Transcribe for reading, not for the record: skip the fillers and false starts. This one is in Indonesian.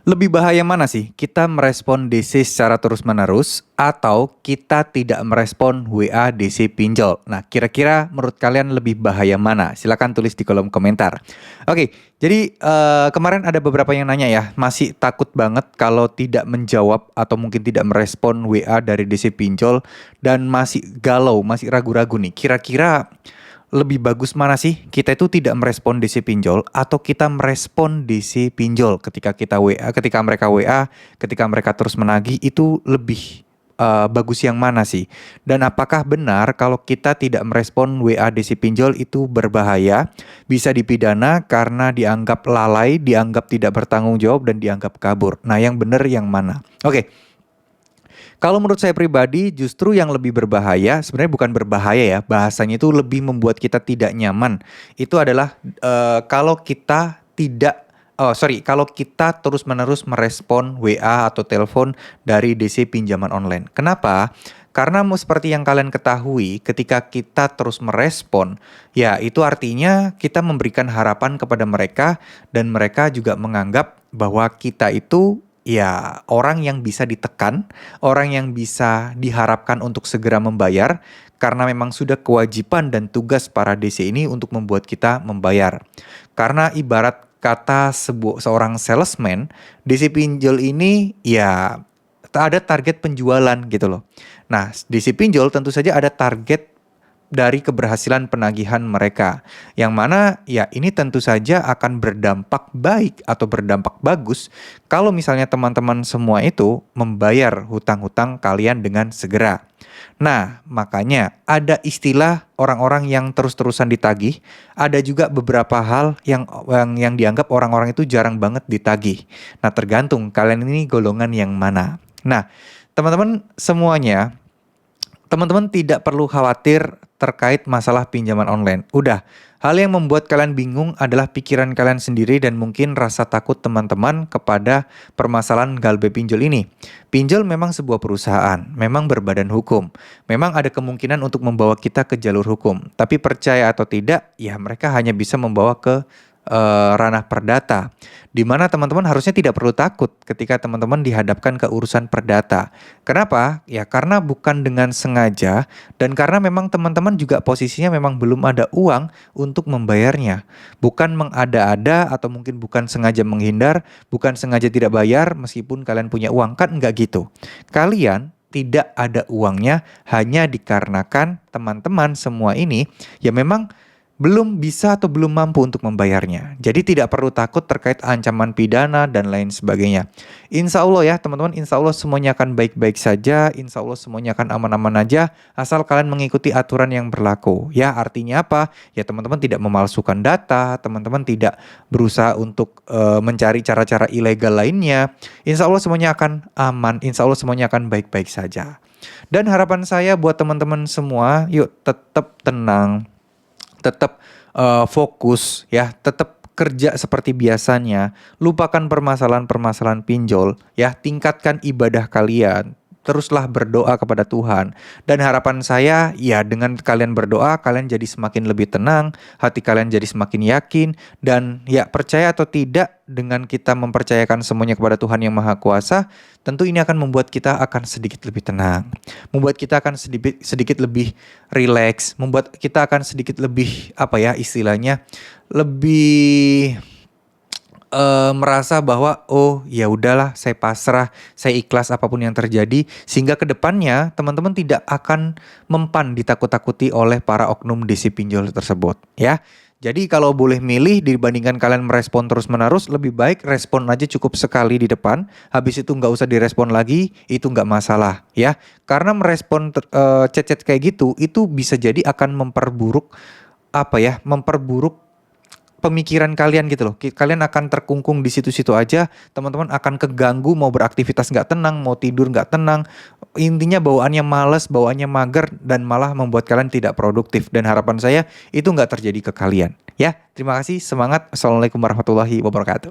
Lebih bahaya mana sih? Kita merespon DC secara terus-menerus atau kita tidak merespon WA DC pinjol? Nah, kira-kira menurut kalian lebih bahaya mana? Silahkan tulis di kolom komentar. Oke, jadi kemarin ada beberapa yang nanya ya, masih takut banget kalau tidak menjawab atau mungkin tidak merespon WA dari DC pinjol dan masih galau, masih ragu-ragu nih. Kira-kira lebih bagus mana sih? Kita itu tidak merespon DC pinjol atau kita merespon DC pinjol ketika kita WA, ketika mereka WA, ketika mereka terus menagih itu lebih bagus yang mana sih? Dan apakah benar kalau kita tidak merespon WA DC pinjol itu berbahaya, bisa dipidana karena dianggap lalai, dianggap tidak bertanggung jawab dan dianggap kabur. Nah, yang benar yang mana? Oke. Kalau menurut saya pribadi justru yang lebih berbahaya, sebenarnya bukan berbahaya ya, bahasanya itu lebih membuat kita tidak nyaman. Itu adalah kalau kita tidak, kalau kita terus-menerus merespon WA atau telepon dari DC pinjaman online. Kenapa? Karena seperti yang kalian ketahui, ketika kita terus merespon, ya itu artinya kita memberikan harapan kepada mereka dan mereka juga menganggap bahwa kita itu ya orang yang bisa ditekan, orang yang bisa diharapkan untuk segera membayar karena memang sudah kewajiban dan tugas para DC ini untuk membuat kita membayar. Karena ibarat kata seorang salesman, DC pinjol ini ya ada target penjualan gitu loh. Nah, DC pinjol tentu saja ada target dari keberhasilan penagihan mereka. Yang mana ya ini tentu saja akan berdampak baik atau berdampak bagus kalau misalnya teman-teman semua itu membayar hutang-hutang kalian dengan segera. Nah, makanya ada istilah orang-orang yang terus-terusan ditagih, ada juga beberapa hal yang dianggap orang-orang itu jarang banget ditagih. Nah, tergantung kalian ini golongan yang mana. Nah, teman-teman semuanya, teman-teman tidak perlu khawatir terkait masalah pinjaman online. Udah, hal yang membuat kalian bingung adalah pikiran kalian sendiri dan mungkin rasa takut teman-teman kepada permasalahan galbe pinjol ini. Pinjol memang sebuah perusahaan, memang berbadan hukum. Memang ada kemungkinan untuk membawa kita ke jalur hukum. Tapi percaya atau tidak, ya mereka hanya bisa membawa ke ranah perdata, di mana teman-teman harusnya tidak perlu takut ketika teman-teman dihadapkan ke urusan perdata. Kenapa? Ya karena bukan dengan sengaja dan karena memang teman-teman juga posisinya memang belum ada uang untuk membayarnya. Bukan mengada-ada atau mungkin bukan sengaja menghindar, bukan sengaja tidak bayar meskipun kalian punya uang, kan enggak gitu. Kalian tidak ada uangnya hanya dikarenakan teman-teman semua ini ya memang belum bisa atau belum mampu untuk membayarnya. Jadi tidak perlu takut terkait ancaman pidana dan lain sebagainya. Insya Allah ya teman-teman, insya Allah semuanya akan baik-baik saja, insya Allah semuanya akan aman-aman aja, asal kalian mengikuti aturan yang berlaku. Ya artinya apa? Ya teman-teman tidak memalsukan data, teman-teman tidak berusaha untuk mencari cara-cara ilegal lainnya. Insya Allah semuanya akan aman, insya Allah semuanya akan baik-baik saja. Dan harapan saya buat teman-teman semua, yuk tetap tenang, tetap fokus ya, tetap kerja seperti biasanya, lupakan permasalahan-permasalahan pinjol ya, tingkatkan ibadah kalian, teruslah berdoa kepada Tuhan. Dan harapan saya ya dengan kalian berdoa, kalian jadi semakin lebih tenang, hati kalian jadi semakin yakin, dan ya percaya atau tidak dengan kita mempercayakan semuanya kepada Tuhan yang Maha Kuasa, tentu ini akan membuat kita akan sedikit lebih tenang, membuat kita akan sedikit lebih rileks, membuat kita akan sedikit lebih apa ya istilahnya, lebih merasa bahwa oh ya udahlah saya pasrah, saya ikhlas apapun yang terjadi, sehingga kedepannya teman-teman tidak akan mempan ditakut-takuti oleh para oknum DC pinjol tersebut ya. Jadi kalau boleh milih dibandingkan kalian merespon terus-menerus, lebih baik respon aja cukup sekali di depan, habis itu nggak usah direspon lagi, itu nggak masalah ya. Karena merespon chat-chat kayak gitu, itu bisa jadi akan memperburuk pemikiran kalian gitu loh. Kalian akan terkungkung di situ-situ aja. Teman-teman akan keganggu, mau beraktivitas nggak tenang, mau tidur nggak tenang. Intinya bawaannya malas, bawaannya mager, dan malah membuat kalian tidak produktif. Dan harapan saya itu nggak terjadi ke kalian. Ya, terima kasih, semangat. Assalamualaikum warahmatullahi wabarakatuh.